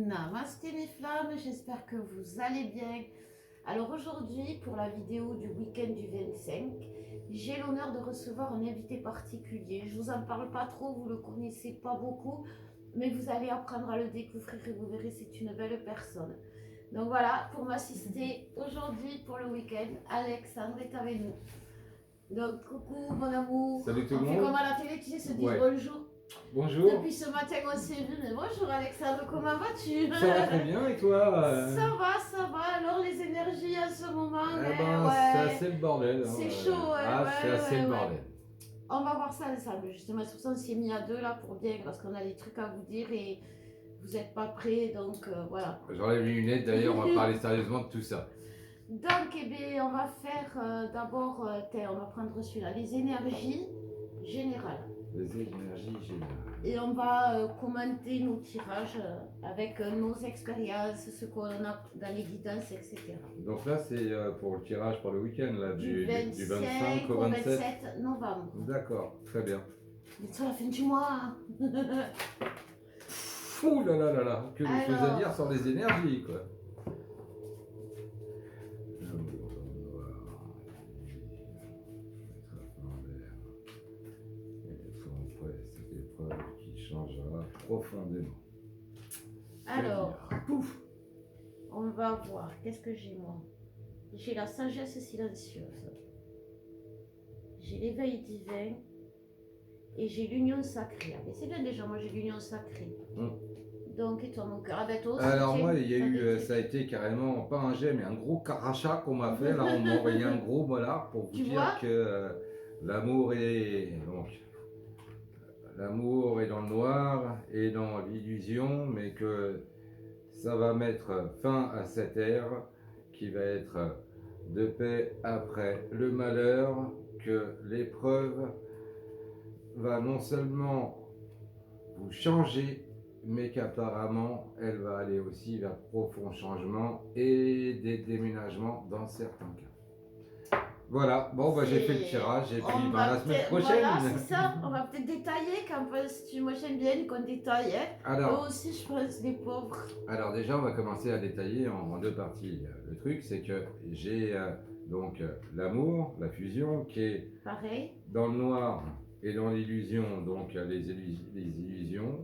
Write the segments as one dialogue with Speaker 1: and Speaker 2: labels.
Speaker 1: Namasté mes flammes, j'espère que vous allez bien. Alors aujourd'hui, pour la vidéo du week-end du 25, j'ai l'honneur de recevoir un invité particulier. Je vous en parle pas trop, vous le connaissez pas beaucoup, mais vous allez apprendre à le découvrir et vous verrez, c'est une belle personne. Donc voilà, pour m'assister aujourd'hui pour le week-end, Alexandre est avec nous. Donc coucou mon amour.
Speaker 2: Salut tout le
Speaker 1: On fait
Speaker 2: monde.
Speaker 1: comme à la télé, tu sais, se dire
Speaker 2: Ouais.
Speaker 1: bonjour.
Speaker 2: Bonjour.
Speaker 1: Depuis ce matin, on s'est vu, mais bonjour Alexandre, comment vas-tu?
Speaker 2: Ça va très bien et toi
Speaker 1: Ça va. Alors les énergies à ce moment,
Speaker 2: Eh
Speaker 1: mais
Speaker 2: ben, c'est assez le bordel. Hein.
Speaker 1: c'est chaud, ouais.
Speaker 2: Ah, c'est assez le
Speaker 1: ouais.
Speaker 2: bordel.
Speaker 1: On va voir ça ensemble, justement. C'est pour ça qu'on s'est mis à deux là pour bien, parce qu'on a des trucs à vous dire et vous n'êtes pas prêts, donc voilà.
Speaker 2: J'enlève les lunettes d'ailleurs, on va parler sérieusement de tout ça.
Speaker 1: Donc, eh bien, on va faire d'abord, on va prendre celui-là, les énergies générales.
Speaker 2: Les énergies générales.
Speaker 1: Et on va commenter nos tirages avec nos expériences, ce qu'on a dans les guidances, etc.
Speaker 2: Donc là, c'est pour le tirage pour le week-end, là, du 25 au
Speaker 1: 27
Speaker 2: 27
Speaker 1: novembre.
Speaker 2: D'accord, très bien.
Speaker 1: Mais sur la fin du mois.
Speaker 2: Ouh là là là là, que de choses à dire sur les énergies, quoi. Changera profondément.
Speaker 1: Alors, pouf, on va voir. Qu'est-ce que j'ai moi? J'ai la sagesse silencieuse. J'ai l'éveil divin. Et j'ai l'union sacrée. Ah, mais c'est bien déjà, moi j'ai l'union sacrée. Donc, et toi mon cœur? Ah ben toi aussi.
Speaker 2: Alors moi, il y a eu, ça a été carrément, pas un jet, mais un gros crachat qu'on m'a fait. Là, on m'a envoyé un gros molar pour vous dire que l'amour est... Donc, l'amour est dans le noir et dans l'illusion, mais que ça va mettre fin à cette ère qui va être de paix après le malheur, que l'épreuve va non seulement vous changer, mais qu'apparemment elle va aller aussi vers profond changement et des déménagements dans certains cas. Voilà, bon bah j'ai fait le tirage et puis la semaine prochaine.
Speaker 1: Voilà, c'est ça, on va peut-être détailler quand moi j'aime bien qu'on détaille.
Speaker 2: Alors,
Speaker 1: eux aussi je pense les pauvres.
Speaker 2: Alors déjà on va commencer à détailler en deux parties. Le truc c'est que j'ai donc l'amour, la fusion qui est
Speaker 1: pareil
Speaker 2: dans le noir et dans l'illusion, donc les illusions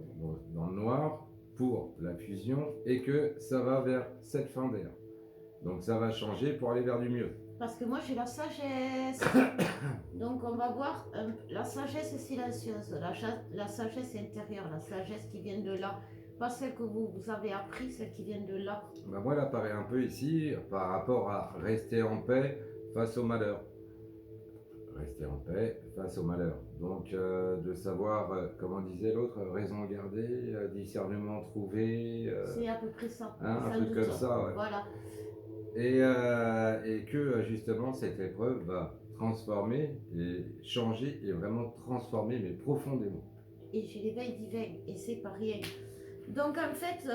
Speaker 2: dans le noir pour la fusion et que ça va vers cette fin d'ère. Donc ça va changer pour aller vers du mieux.
Speaker 1: Parce que moi j'ai la sagesse. Donc on va voir la sagesse silencieuse, la sagesse intérieure, la sagesse qui vient de là. Pas celle que vous avez appris, celle qui vient de là.
Speaker 2: Ben moi elle apparaît un peu ici par rapport à rester en paix face au malheur. Rester en paix face au malheur. Donc de savoir, comment disait l'autre, raison gardée, discernement trouvé.
Speaker 1: C'est à peu près ça.
Speaker 2: Hein, un truc comme ça, ouais.
Speaker 1: Voilà.
Speaker 2: Et que justement cette épreuve va transformer et changer et vraiment transformer mais profondément.
Speaker 1: Et j'ai l'éveil divin et c'est pas rien. Donc en fait,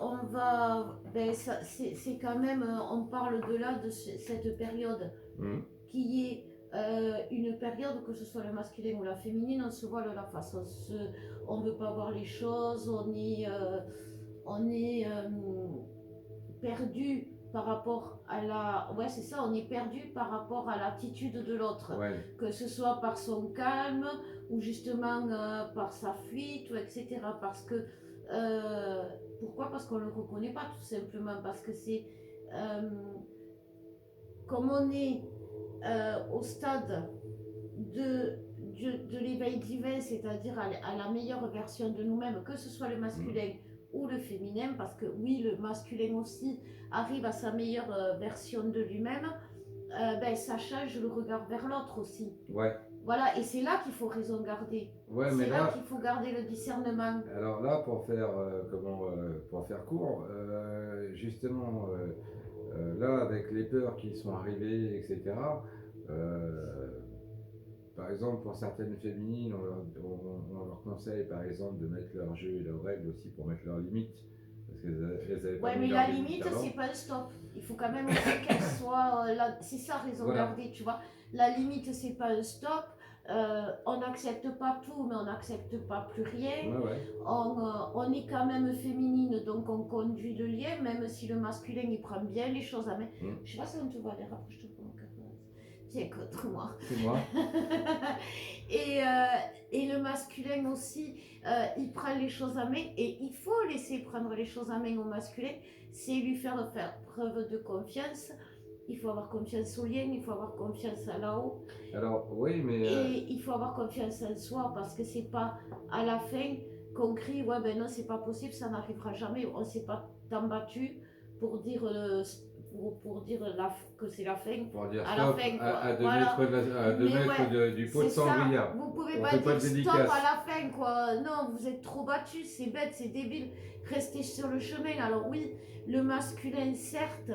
Speaker 1: on va, c'est quand même, on parle de là de cette période qui est une période, que ce soit le masculin ou la féminine, on se voile la face, on veut pas voir les choses, on est perdu par rapport à la... Ouais, c'est ça, on est perdu par rapport à l'attitude de l'autre.
Speaker 2: Ouais.
Speaker 1: Que ce soit par son calme, ou justement par sa fuite, ou etc. Parce que... pourquoi? Parce qu'on ne le reconnaît pas, tout simplement. Parce que c'est... comme on est au stade de l'éveil divin, c'est-à-dire à la meilleure version de nous-mêmes, que ce soit le masculin ou le féminin, parce que oui, le masculin aussi arrive à sa meilleure version de lui-même, ça change le regard vers l'autre aussi.
Speaker 2: Ouais.
Speaker 1: Voilà, et c'est là qu'il faut raison garder.
Speaker 2: Ouais,
Speaker 1: c'est là qu'il faut garder le discernement.
Speaker 2: Alors là, pour faire, pour faire court, justement, là, avec les peurs qui sont arrivées, etc., par exemple, pour certaines féminines, on leur conseille, par exemple, de mettre leurs jeux et leurs règles aussi pour mettre leurs limites. Parce qu'elles avaient
Speaker 1: ouais, mais la limite, c'est pas un stop. Il faut quand même qu'elle soit là. C'est ça, raison gardée, tu vois. La limite, c'est pas un stop. On n'accepte pas tout, mais on n'accepte pas plus rien.
Speaker 2: Ouais, ouais.
Speaker 1: On est quand même féminine, donc on conduit le lien, même si le masculin il prend bien les choses à main. Je sais pas si on te voit, les rapproche-toi pour mon café. Tiens, contre moi.
Speaker 2: C'est moi.
Speaker 1: Et le masculin aussi, il prend les choses à main et il faut laisser prendre les choses à main au masculin, c'est lui faire preuve de confiance. Il faut avoir confiance au lien, il faut avoir confiance à là-haut.
Speaker 2: Alors, oui, mais.
Speaker 1: Et il faut avoir confiance en soi parce que c'est pas à la fin qu'on crie ouais ben non c'est pas possible, ça n'arrivera jamais, on s'est pas tant battu pour dire que c'est la fin.
Speaker 2: Pour dire
Speaker 1: à
Speaker 2: stop
Speaker 1: la fin,
Speaker 2: à 2
Speaker 1: voilà.
Speaker 2: mètres du pot de
Speaker 1: C'est ça,
Speaker 2: sangria.
Speaker 1: vous pouvez
Speaker 2: On
Speaker 1: pas
Speaker 2: fait
Speaker 1: dire
Speaker 2: pas de
Speaker 1: stop
Speaker 2: dédicace.
Speaker 1: à la fin quoi, non vous êtes trop battus, c'est bête, c'est débile, restez sur le chemin. Alors oui, le masculin certes,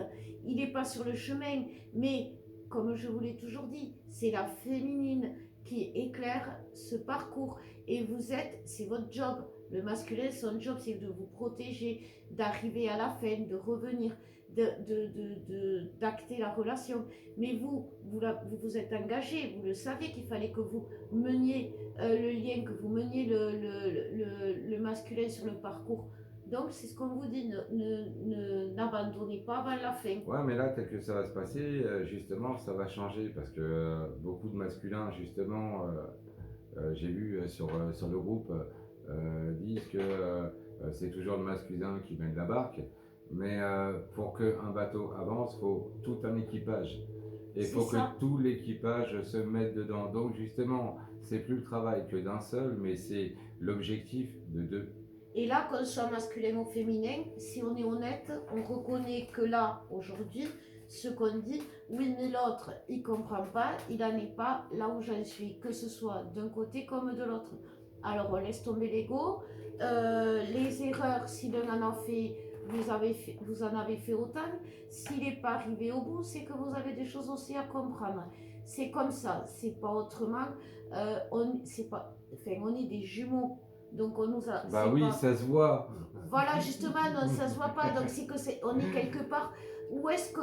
Speaker 1: il n'est pas sur le chemin, mais comme je vous l'ai toujours dit, c'est la féminine qui éclaire ce parcours et vous êtes, c'est votre job. Le masculin, son job, c'est de vous protéger, d'arriver à la fin, de revenir, d'acter la relation. Mais vous vous êtes engagé, vous le savez qu'il fallait que vous meniez le lien, que vous meniez le masculin sur le parcours. Donc c'est ce qu'on vous dit, n'abandonnez pas avant la fin.
Speaker 2: Ouais, mais là, tel que ça va se passer, justement, ça va changer parce que beaucoup de masculins, justement, j'ai vu sur le groupe, disent que c'est toujours le masculin qui mène la barque, mais pour qu'un bateau avance, il faut tout un équipage. Et il faut que tout l'équipage se mette dedans. Donc, justement, c'est plus le travail que d'un seul, mais c'est l'objectif de deux.
Speaker 1: Et là, qu'on soit masculin ou féminin, si on est honnête, on reconnaît que là, aujourd'hui, ce qu'on dit, oui, mais l'autre, il comprend pas, il n'en est pas là où j'en suis, que ce soit d'un côté comme de l'autre. Alors, on laisse tomber l'ego. Les erreurs, si l'un en a fait, vous en avez fait autant. S'il n'est pas arrivé au bout, c'est que vous avez des choses aussi à comprendre. C'est comme ça, c'est pas autrement. On est des jumeaux. Donc on nous a.
Speaker 2: Bah oui,
Speaker 1: pas...
Speaker 2: ça se voit.
Speaker 1: Voilà, justement, non, ça se voit pas. Donc c'est que on est quelque part. Où est-ce que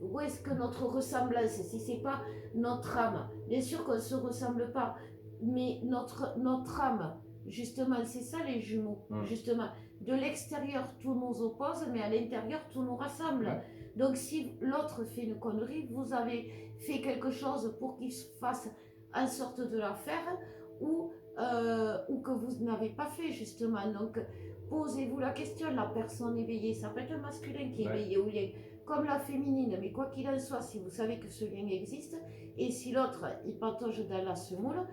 Speaker 1: où est-ce que notre ressemblance, si c'est pas notre âme, bien sûr qu'on se ressemble pas, mais notre âme, justement, c'est ça les jumeaux, justement. De l'extérieur, tout nous oppose, mais à l'intérieur, tout nous rassemble. Ouais. Donc si l'autre fait une connerie, vous avez fait quelque chose pour qu'il fasse en sorte de la faire, ou que vous n'avez pas fait justement. Donc posez-vous la question, la personne éveillée, ça peut être le masculin qui est éveillé au lien, comme la féminine, mais quoi qu'il en soit, si vous savez que ce lien existe, et si l'autre il patauge dans la semoule,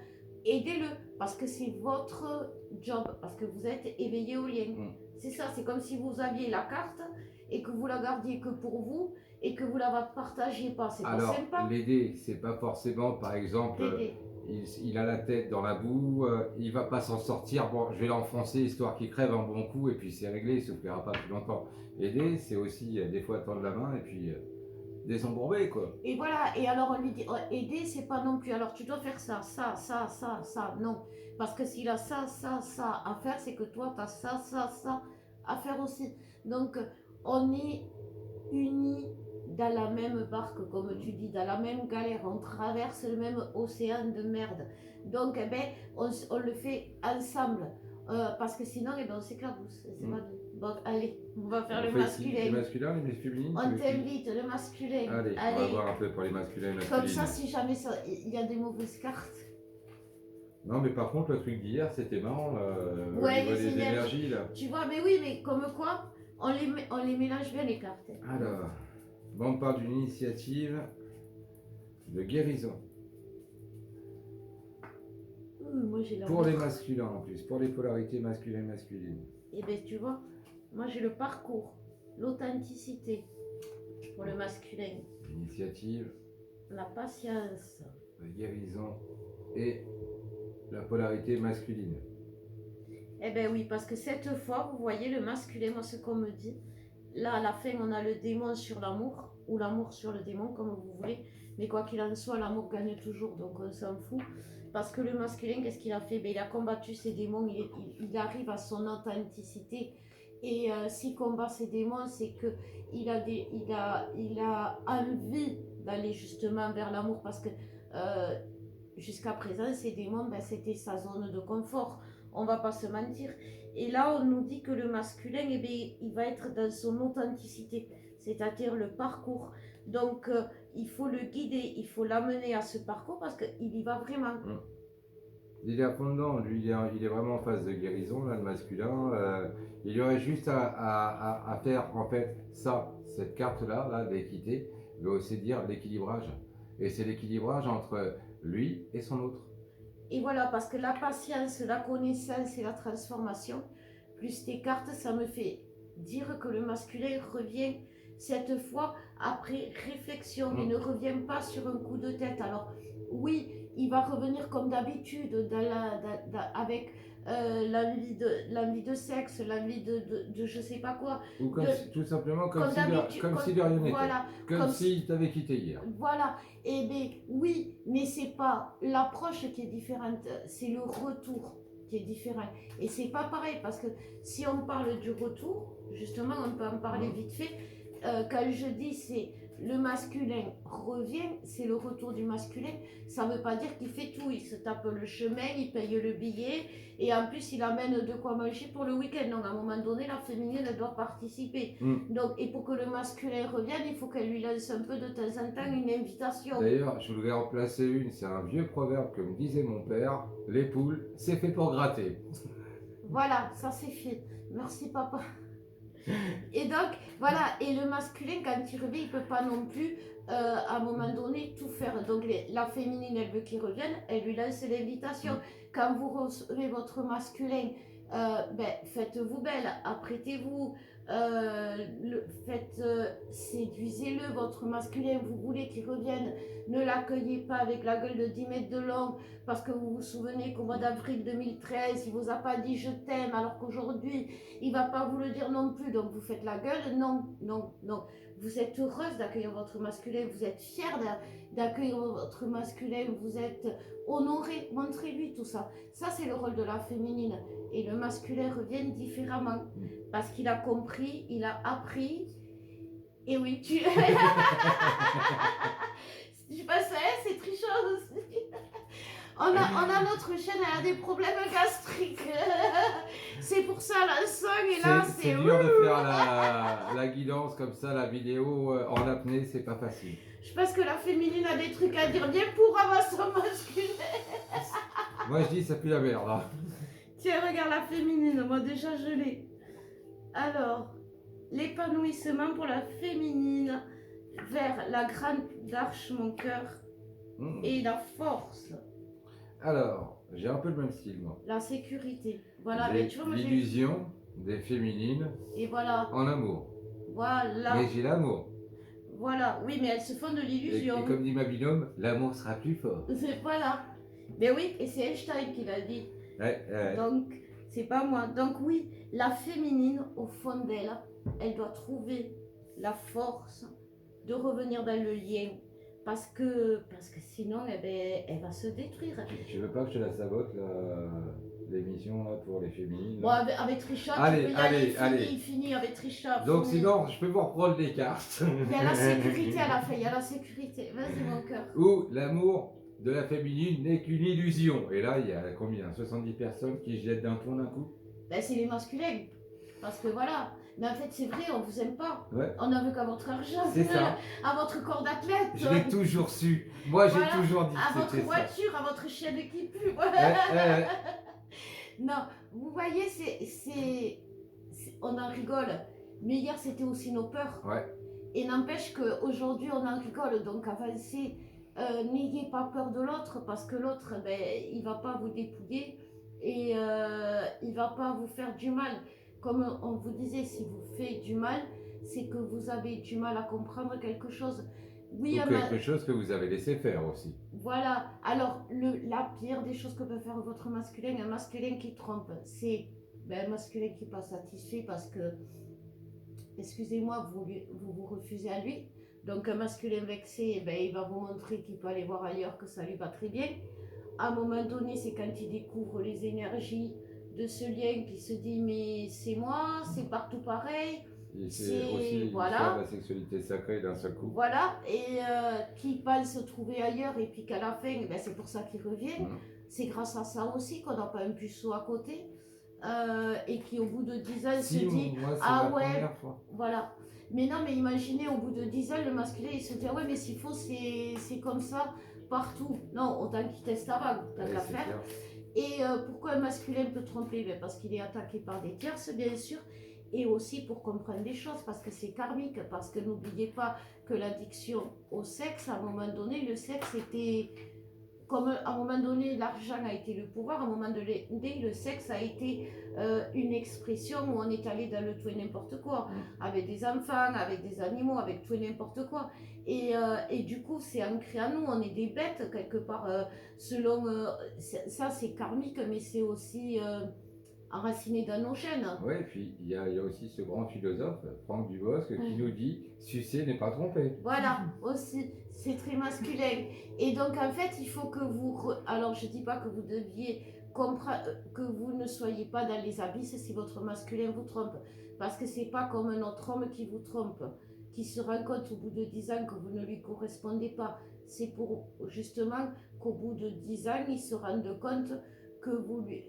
Speaker 1: aidez-le, parce que c'est votre job, parce que vous êtes éveillé au lien. C'est ça, c'est comme si vous aviez la carte et que vous la gardiez que pour vous et que vous la partagiez pas, c'est pas sympa.
Speaker 2: Alors, l'aider, c'est pas forcément, par exemple, il a la tête dans la boue, il va pas s'en sortir, bon, je vais l'enfoncer histoire qu'il crève un bon coup et puis c'est réglé, il souffrira pas plus longtemps. Aider, c'est aussi des fois tendre la main et puis désembourber quoi.
Speaker 1: Et voilà, et alors on lui dit, aider, c'est pas non plus, alors tu dois faire ça, non. Parce que s'il a ça à faire, c'est que toi, tu as ça à faire aussi. Donc, on est unis dans la même barque, comme tu dis, dans la même galère. On traverse le même océan de merde. Donc, eh ben, on le fait ensemble. Parce que sinon, eh ben, on s'éclabousse. Bon, allez, on va faire le masculin.
Speaker 2: Les masculins, les féminines.
Speaker 1: On t'invite, le masculin.
Speaker 2: Allez, on va voir un peu pour les masculins et masculines.
Speaker 1: Comme ça, si jamais il y a des mauvaises cartes.
Speaker 2: Non, mais par contre, le truc d'hier, c'était marrant, au niveau des énergies, là.
Speaker 1: Tu vois, mais oui, mais comme quoi, on les mélange bien, les cartes.
Speaker 2: Alors, bon, on parle d'une initiative de guérison.
Speaker 1: Moi, j'ai
Speaker 2: pour les masculins, en plus, pour les polarités masculines.
Speaker 1: Et bien, tu vois, moi, j'ai le parcours, l'authenticité pour le masculin.
Speaker 2: L'initiative.
Speaker 1: La patience.
Speaker 2: La guérison et la polarité masculine.
Speaker 1: Eh bien oui, parce que cette fois, vous voyez le masculin, moi ce qu'on me dit, là à la fin on a le démon sur l'amour, ou l'amour sur le démon, comme vous voulez, mais quoi qu'il en soit, l'amour gagne toujours, donc on s'en fout. Parce que le masculin, qu'est-ce qu'il a fait? Il a combattu ses démons, il arrive à son authenticité. Et s'il combat ses démons, c'est qu'il a envie d'aller justement vers l'amour, parce que jusqu'à présent, ces démons, ben, c'était sa zone de confort. On va pas se mentir. Et là, on nous dit que le masculin, eh bien, il va être dans son authenticité, c'est-à-dire le parcours. Donc, il faut le guider, il faut l'amener à ce parcours parce qu'il y va vraiment.
Speaker 2: Il est à fond dedans, lui, il est vraiment en phase de guérison, là, le masculin. Il y aurait juste à faire, en fait, ça, cette carte-là, là, d'équité, veut aussi dire l'équilibrage. Et c'est l'équilibrage entre lui et son autre.
Speaker 1: Et voilà, parce que la patience, la connaissance et la transformation, plus tes cartes, ça me fait dire que le masculin revient cette fois après réflexion. Il ne revient pas sur un coup de tête. Alors oui, il va revenir comme d'habitude avec l'envie de sexe, l'envie de je sais pas quoi.
Speaker 2: Ou tout simplement comme si de rien n'était.
Speaker 1: Voilà,
Speaker 2: comme s'il t'avait quitté hier.
Speaker 1: Voilà, et bien oui, mais c'est pas l'approche qui est différente, c'est le retour qui est différent. Et c'est pas pareil, parce que si on parle du retour, justement, on peut en parler vite fait. Quand je dis c'est le masculin revient, c'est le retour du masculin, ça veut pas dire qu'il fait tout, il se tape le chemin, il paye le billet, et en plus il amène de quoi manger pour le week-end. Donc à un moment donné, la féminine elle doit participer. Donc, et pour que le masculin revienne, il faut qu'elle lui lance un peu de temps en temps une invitation.
Speaker 2: D'ailleurs, je voulais en placer une, c'est un vieux proverbe que me disait mon père, les poules, c'est fait pour gratter.
Speaker 1: Voilà, ça c'est fait. Merci papa. Et donc, voilà, et le masculin, quand il revient, il ne peut pas non plus, à un moment donné, tout faire. Donc, la féminine, elle veut qu'il revienne, elle lui lance l'invitation. Quand vous recevez votre masculin, ben, faites-vous belle, apprêtez-vous, séduisez-le, votre masculin, vous voulez qu'il revienne, ne l'accueillez pas avec la gueule de 10 mètres de long, parce que vous vous souvenez qu'au mois d'avril 2013, il vous a pas dit je t'aime, alors qu'aujourd'hui, il va pas vous le dire non plus, donc vous faites la gueule. Non, non, non. Vous êtes heureuse d'accueillir votre masculin, vous êtes fière d'accueillir votre masculin, vous êtes honorée, montrez-lui tout ça. Ça, c'est le rôle de la féminine. Et le masculin revient différemment, parce qu'il a compris, il a appris. Et oui, tu... Je pensais, c'est trichant aussi. On a notre chaîne, elle a des problèmes gastriques. C'est pour ça la sang et là
Speaker 2: c'est dur de faire la guidance comme ça, la vidéo en apnée, c'est pas facile.
Speaker 1: Je pense que la féminine a des trucs à dire bien pour avoir son masculin.
Speaker 2: Moi je dis ça pue la merde. Hein.
Speaker 1: Tiens, regarde la féminine, moi déjà je l'ai. Alors, l'épanouissement pour la féminine vers la grande arche, mon cœur, et la force.
Speaker 2: Alors, j'ai un peu le même style, moi.
Speaker 1: La sécurité. Voilà,
Speaker 2: mais tu vois, l'illusion des féminines
Speaker 1: et voilà.
Speaker 2: En amour.
Speaker 1: Voilà.
Speaker 2: Mais j'ai l'amour.
Speaker 1: Voilà, oui, mais elles se font de l'illusion.
Speaker 2: Et comme dit ma binôme, l'amour sera plus fort.
Speaker 1: C'est voilà. Mais oui, et c'est Einstein qui l'a dit.
Speaker 2: Ouais.
Speaker 1: Donc, c'est pas moi. Donc oui, la féminine, au fond d'elle, elle doit trouver la force de revenir dans le lien. Parce que sinon, eh ben, elle va se détruire.
Speaker 2: Tu veux pas que je te la sabote, l'émission pour les féminines?
Speaker 1: Bon, avec Trisha,
Speaker 2: allez.
Speaker 1: Il finit avec Trisha.
Speaker 2: Donc sinon, je peux vous reprendre les cartes.
Speaker 1: Il y a la sécurité à la fin, il y a la sécurité. Vas-y, mon cœur.
Speaker 2: Ou l'amour de la féminine n'est qu'une illusion. Et là, il y a combien? 70 personnes qui se jettent d'un pont d'un coup?
Speaker 1: Ben, c'est les masculins. Parce que voilà. Mais en fait, c'est vrai, on vous aime pas.
Speaker 2: Ouais.
Speaker 1: On n'en veut qu'à votre argent.
Speaker 2: C'est ça.
Speaker 1: À votre corps d'athlète.
Speaker 2: Je l'ai toujours su. Moi, j'ai toujours dit
Speaker 1: à
Speaker 2: que
Speaker 1: votre
Speaker 2: c'était
Speaker 1: voiture, à votre chienne qui pue. Non, vous voyez, on en rigole. Mais hier, c'était aussi nos peurs.
Speaker 2: Ouais.
Speaker 1: Et n'empêche qu'aujourd'hui, on en rigole. Donc, avancez. N'ayez pas peur de l'autre, parce que l'autre, ben, il va pas vous dépouiller et il va pas vous faire du mal. Comme on vous disait, si vous faites du mal, c'est que vous avez du mal à comprendre quelque chose. Oui,
Speaker 2: ou quelque chose que vous avez laissé faire aussi.
Speaker 1: Voilà. Alors, la pire des choses que peut faire votre masculin, un masculin qui trompe, c'est un masculin qui n'est pas satisfait parce que, excusez-moi, vous refusez à lui. Donc, un masculin vexé, il va vous montrer qu'il peut aller voir ailleurs, que ça lui va très bien. À un moment donné, c'est quand il découvre les énergies de ce lien qui se dit mais c'est moi, c'est partout pareil,
Speaker 2: Et c'est aussi l'histoire
Speaker 1: voilà,
Speaker 2: de la sexualité sacrée d'un seul coup.
Speaker 1: voilà, et qui pensent se trouver ailleurs et puis qu'à la fin, ben, c'est pour ça qu'ils reviennent.
Speaker 2: Mhm.
Speaker 1: C'est grâce à ça aussi qu'on n'a pas un puceau à côté et qui au bout de 10 ans
Speaker 2: Si,
Speaker 1: se dit
Speaker 2: moi, c'est
Speaker 1: ah
Speaker 2: la
Speaker 1: ouais,
Speaker 2: première fois.
Speaker 1: voilà. Mais non, mais imaginez au bout de 10 ans, le masculin il se dit ah ouais, mais s'il faut, c'est comme ça partout. Non, autant qu'il teste avant, tant
Speaker 2: Ouais,
Speaker 1: qu'à
Speaker 2: c'est
Speaker 1: faire.
Speaker 2: clair.
Speaker 1: Et pourquoi un masculin peut tromper? Ben, parce qu'il est attaqué par des tierces, bien sûr, et aussi pour comprendre des choses, parce que c'est karmique, parce que n'oubliez pas que l'addiction au sexe, à un moment donné, le sexe était, comme à un moment donné, l'argent a été le pouvoir, à un moment donné, le sexe a été une expression où on est allé dans le tout et n'importe quoi, avec des enfants, avec des animaux, avec tout et n'importe quoi. Et du coup, c'est ancré à nous, on est des bêtes quelque part, selon. Ça, c'est karmique, mais c'est aussi enraciné dans nos gènes.
Speaker 2: Oui, et puis il y a aussi ce grand philosophe, Franck Dubosc, qui nous dit sucer n'est pas tromper.
Speaker 1: Voilà, aussi, c'est très masculin. Et donc, en fait, il faut que vous. Alors, je dis pas que vous deviez comprendre, que vous ne soyez pas dans les abysses si votre masculin vous trompe. Parce que c'est pas comme un autre homme qui vous trompe, qui se rend compte au bout de 10 ans que vous ne lui correspondez pas. C'est pour justement qu'au bout de 10 ans, il se rende compte que vous lui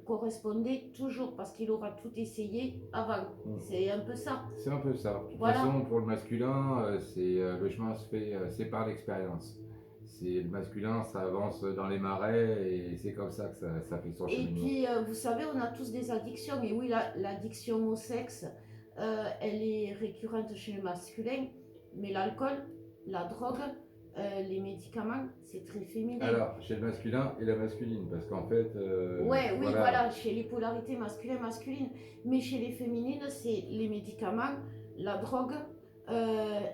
Speaker 1: correspondez toujours parce qu'il aura tout essayé avant. C'est un peu ça.
Speaker 2: C'est un peu ça. De toute
Speaker 1: Voilà.
Speaker 2: façon, pour le masculin, le chemin se fait, c'est par l'expérience. C'est le masculin, ça avance dans les marais et c'est comme ça que ça fait son
Speaker 1: Et
Speaker 2: cheminement.
Speaker 1: puis, vous savez, on a tous des addictions. Et oui, l'addiction au sexe, elle est récurrente chez le masculin. Mais l'alcool, la drogue, les médicaments, c'est très féminin.
Speaker 2: Alors, chez le masculin et la masculine, parce qu'en fait.
Speaker 1: Ouais, oui, voilà, chez les polarités masculin-masculine. Mais chez les féminines, c'est les médicaments, la drogue,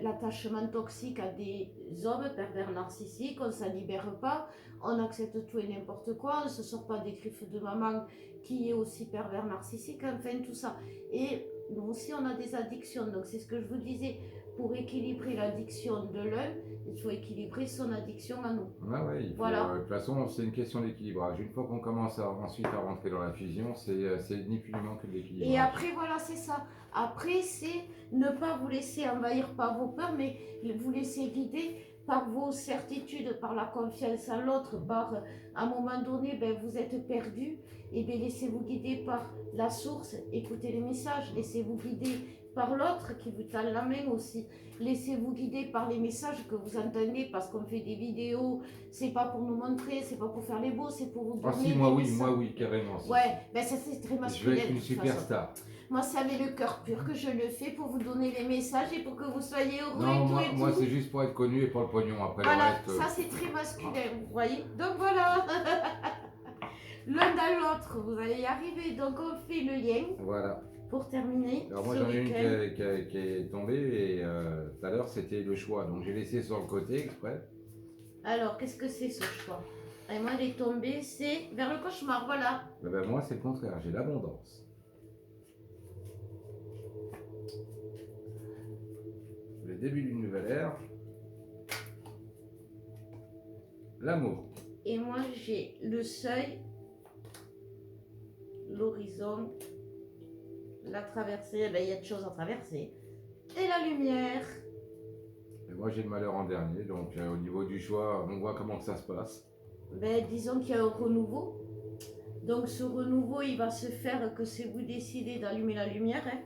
Speaker 1: l'attachement toxique à des hommes pervers narcissiques, on ne s'en libère pas, on accepte tout et n'importe quoi, on ne se sort pas des griffes de maman qui est aussi pervers narcissique, enfin tout ça. Et nous aussi, on a des addictions, donc c'est ce que je vous disais. Pour équilibrer l'addiction de l'un, il faut équilibrer son addiction à nous.
Speaker 2: Ouais, il faut,
Speaker 1: Voilà.
Speaker 2: de toute façon, c'est une question d'équilibrage. Une fois qu'on commence ensuite à rentrer dans la fusion, c'est ni plus ni moins que de l'équilibrage.
Speaker 1: Et après, voilà, c'est ça. Après, c'est ne pas vous laisser envahir par vos peurs, mais vous laisser guider par vos certitudes, par la confiance en l'autre, par à un moment donné, ben, vous êtes perdu, et bien laissez-vous guider par la source, écoutez les messages, laissez-vous guider par l'autre qui vous tend la main aussi. Laissez-vous guider par les messages que vous entendez parce qu'on fait des vidéos, c'est pas pour nous montrer, c'est pas pour faire les beaux, c'est pour vous donner.
Speaker 2: Ah si, moi oui, carrément.
Speaker 1: Ouais, ben ça c'est très masculin.
Speaker 2: Je vais être une superstar.
Speaker 1: Moi, ça met le cœur pur que je le fais pour vous donner les messages et pour que vous soyez heureux
Speaker 2: non,
Speaker 1: et tout et
Speaker 2: moi
Speaker 1: tout.
Speaker 2: c'est juste pour être connu et pour le pognon. Après
Speaker 1: voilà,
Speaker 2: le reste.
Speaker 1: Ça c'est très masculin, vous voyez. Donc voilà. L'un dans l'autre, vous allez y arriver. Donc on fait le lien.
Speaker 2: Voilà.
Speaker 1: Pour terminer.
Speaker 2: Alors moi j'en ai une qui est tombée et tout à l'heure c'était le choix. Donc j'ai laissé sur le côté exprès.
Speaker 1: Alors qu'est-ce que c'est ce choix? Et moi elle est tombée, c'est vers le cauchemar, voilà.
Speaker 2: Ben, moi c'est le contraire, j'ai l'abondance. Le début d'une nouvelle ère. L'amour.
Speaker 1: Et moi j'ai le seuil, l'horizon, la traversée, ben, il y a de choses à traverser. Et la lumière.
Speaker 2: Et moi j'ai le malheur en dernier, donc au niveau du choix, on voit comment ça se passe.
Speaker 1: Ben, disons qu'il y a un renouveau. Donc ce renouveau, il va se faire que si vous décidez d'allumer la lumière. Hein.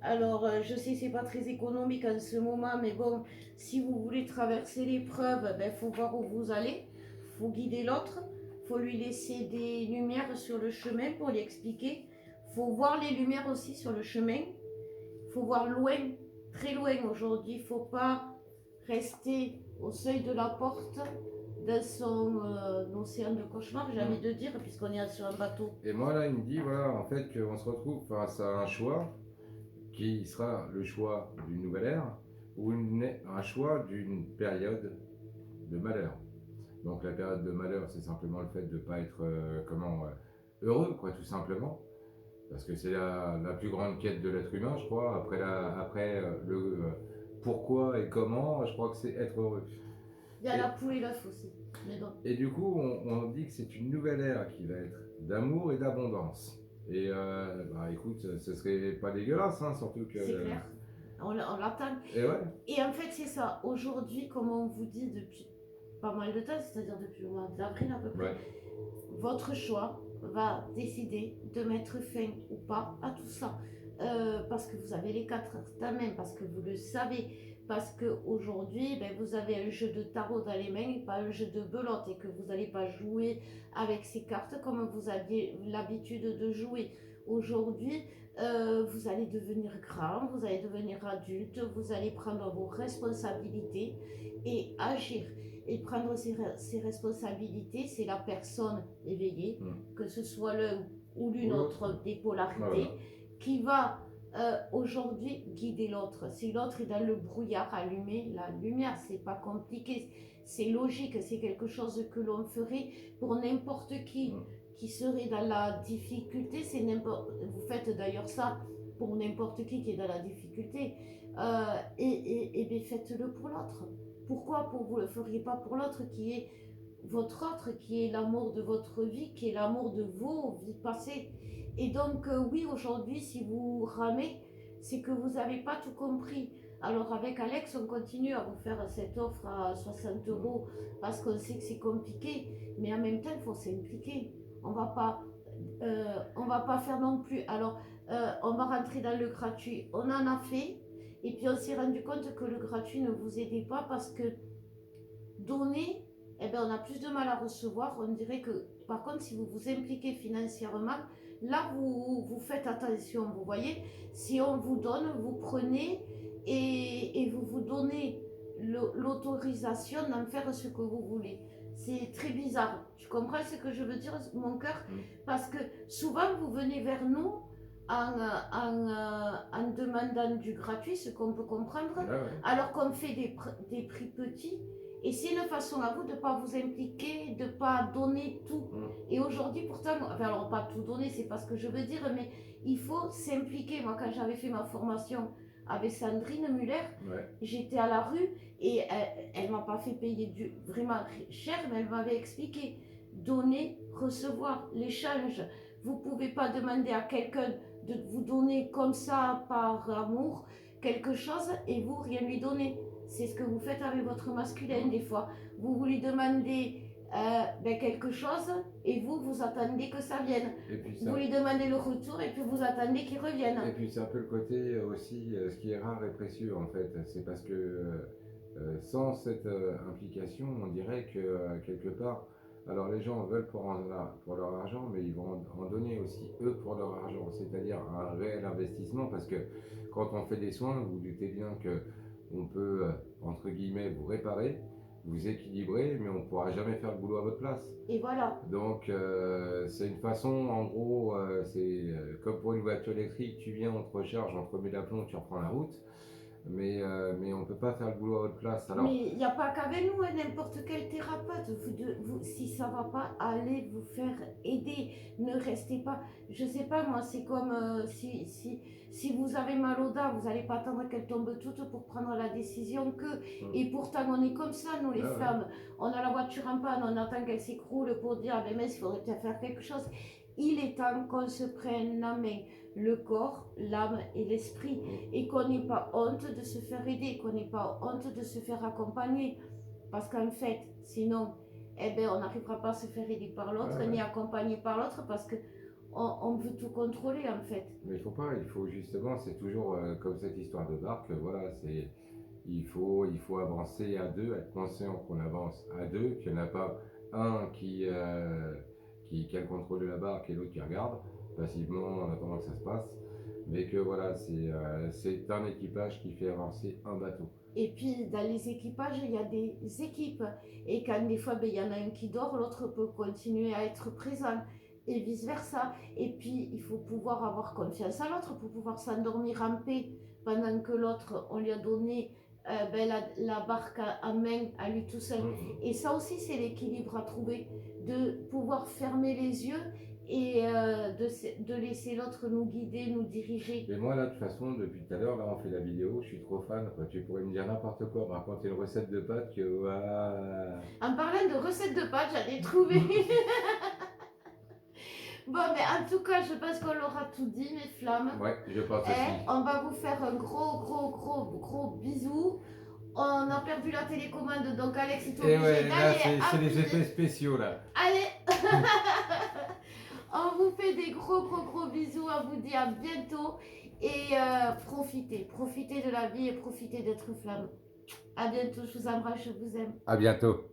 Speaker 1: Alors je sais c'est pas très économique en ce moment, mais bon, si vous voulez traverser l'épreuve, ben, faut voir où vous allez. Faut guider l'autre. Faut lui laisser des lumières sur le chemin pour lui expliquer. Faut voir les lumières aussi sur le chemin. Faut voir loin, très loin aujourd'hui. Faut pas rester au seuil de la porte dans son océan de cauchemar, j'ai envie de dire, puisqu'on est sur un bateau.
Speaker 2: Et moi là, il me dit voilà, en fait, qu'on se retrouve face à un choix qui sera le choix d'une nouvelle ère ou un choix d'une période de malheur. Donc la période de malheur, c'est simplement le fait de ne pas être heureux, quoi, tout simplement. Parce que c'est la plus grande quête de l'être humain, je crois. Après le pourquoi et comment, je crois que c'est être heureux.
Speaker 1: Il y a la poule et l'œuf aussi.
Speaker 2: Et du coup, on dit que c'est une nouvelle ère qui va être d'amour et d'abondance. Et bah écoute, ce serait pas dégueulasse, hein, surtout que.
Speaker 1: C'est clair. On l'attend.
Speaker 2: Et ouais,
Speaker 1: Et en fait, c'est ça. Aujourd'hui, comme on vous dit depuis pas mal de temps, c'est-à-dire depuis le mois d'avril à peu près,
Speaker 2: ouais.
Speaker 1: votre choix va décider de mettre fin ou pas à tout ça. Parce que vous avez les cartes en main, parce que vous le savez, parce qu'aujourd'hui, ben, vous avez un jeu de tarot dans les mains et pas un jeu de belote, et que vous n'allez pas jouer avec ces cartes comme vous aviez l'habitude de jouer. Aujourd'hui, vous allez devenir grand, vous allez devenir adulte, vous allez prendre vos responsabilités et agir. Et prendre ses responsabilités, c'est la personne éveillée, que ce soit l'un ou l'une autre des polarités, qui va aujourd'hui guider l'autre. Si l'autre est dans le brouillard, allumer la lumière, c'est pas compliqué, c'est logique, c'est quelque chose que l'on ferait pour n'importe qui serait dans la difficulté. Vous faites d'ailleurs ça pour n'importe qui est dans la difficulté, et bien faites-le pour l'autre. Pourquoi vous le feriez pas pour l'autre qui est votre autre, qui est l'amour de votre vie, qui est l'amour de vos vies passées? Et donc, oui, aujourd'hui, si vous ramez, c'est que vous n'avez pas tout compris. Alors, avec Alex, on continue à vous faire cette offre à 60 € parce qu'on sait que c'est compliqué, mais en même temps, il faut s'impliquer. On va pas faire non plus. Alors, on va rentrer dans le gratuit. On en a fait. Et puis on s'est rendu compte que le gratuit ne vous aidait pas parce que donner, eh ben, on a plus de mal à recevoir. On dirait que par contre, si vous vous impliquez financièrement, là vous faites attention. Vous voyez, si on vous donne, vous prenez et vous vous donnez l'autorisation d'en faire ce que vous voulez. C'est très bizarre. Tu comprends ce que je veux dire, mon cœur? Parce que souvent vous venez vers nous en demandant du gratuit, ce qu'on peut comprendre, alors qu'on fait des prix petits. Et c'est une façon à vous de ne pas vous impliquer, de ne pas donner tout. Et aujourd'hui, pourtant, enfin, alors pas tout donner, c'est pas ce que je veux dire, mais il faut s'impliquer. Moi, quand j'avais fait ma formation avec Sandrine Muller, j'étais à la rue et elle m'a pas fait payer vraiment cher, mais elle m'avait expliqué donner, recevoir, l'échange. Vous pouvez pas demander à quelqu'un de vous donner comme ça par amour quelque chose et vous rien lui donner. C'est ce que vous faites avec votre masculin des fois. Vous lui demandez quelque chose et vous attendez que ça vienne. Vous lui demandez le retour et puis vous attendez qu'il revienne.
Speaker 2: Et puis c'est un peu le côté aussi, ce qui est rare et précieux en fait. C'est parce que sans cette implication, on dirait que quelque part, alors les gens veulent pour leur argent, mais ils vont en donner aussi eux pour leur argent, c'est-à-dire un réel investissement, parce que quand on fait des soins, vous doutez bien que on peut, entre guillemets, vous réparer, vous équilibrer, mais on ne pourra jamais faire le boulot à votre place.
Speaker 1: Et voilà.
Speaker 2: Donc c'est une façon, en gros, c'est comme pour une voiture électrique, tu viens, on te recharge, on te remet l'aplomb, tu reprends la route. Mais on ne peut pas faire le boulot à votre place. Alors,
Speaker 1: mais il n'y a pas qu'avec nous, n'importe quel thérapeute. Si ça ne va pas, allez vous faire aider. Ne restez pas. Je ne sais pas, moi, c'est comme si vous avez mal aux dents, vous n'allez pas attendre qu'elles tombent toutes pour prendre la décision que. Et pourtant, on est comme ça, nous, les femmes. On a la voiture en panne, on attend qu'elle s'écroule pour dire, mais mince, il faudrait peut-être faire quelque chose. Il est temps qu'on se prenne la main, le corps, l'âme et l'esprit, et qu'on n'ait pas honte de se faire aider, qu'on n'ait pas honte de se faire accompagner, parce qu'en fait, sinon, on n'arrivera pas à se faire aider par l'autre, ni accompagner par l'autre, parce que on veut tout contrôler en fait.
Speaker 2: Mais il faut pas, il faut justement, c'est toujours comme cette histoire de barque, voilà, c'est il faut avancer à deux, être conscient qu'on avance à deux, qu'il n'y en a pas un qui a le contrôle de la barque et l'autre qui regarde passivement en attendant que ça se passe, mais que voilà, c'est un équipage qui fait avancer un bateau.
Speaker 1: Et puis dans les équipages, il y a des équipes, et quand des fois il y en a un qui dort, l'autre peut continuer à être présent, et vice versa. Et puis il faut pouvoir avoir confiance à l'autre pour pouvoir s'endormir en paix pendant que l'autre, on lui a donné la barque à main à lui tout seul. Et ça aussi, c'est l'équilibre à trouver, de pouvoir fermer les yeux et de laisser l'autre nous guider, nous diriger.
Speaker 2: Et moi là, de toute façon, depuis tout à l'heure, là on fait la vidéo, je suis trop fan, quoi. Tu pourrais me dire n'importe quoi, me raconter une recette de pâtes que
Speaker 1: En parlant de recettes de pâtes, j'en ai trouvé. Bon, mais en tout cas, je pense qu'on l'aura tout dit, mes flammes.
Speaker 2: Ouais, je pense aussi.
Speaker 1: On va vous faire un gros bisou. On a perdu la télécommande, donc Alex est
Speaker 2: Et
Speaker 1: obligé
Speaker 2: ouais, là,
Speaker 1: d'aller
Speaker 2: c'est les
Speaker 1: appuyer.
Speaker 2: effets spéciaux, là.
Speaker 1: Allez. On vous fait des gros bisous. On vous dit à bientôt. Et profitez de la vie et profitez d'être flamme. À bientôt, je vous embrasse, je vous aime.
Speaker 2: À bientôt.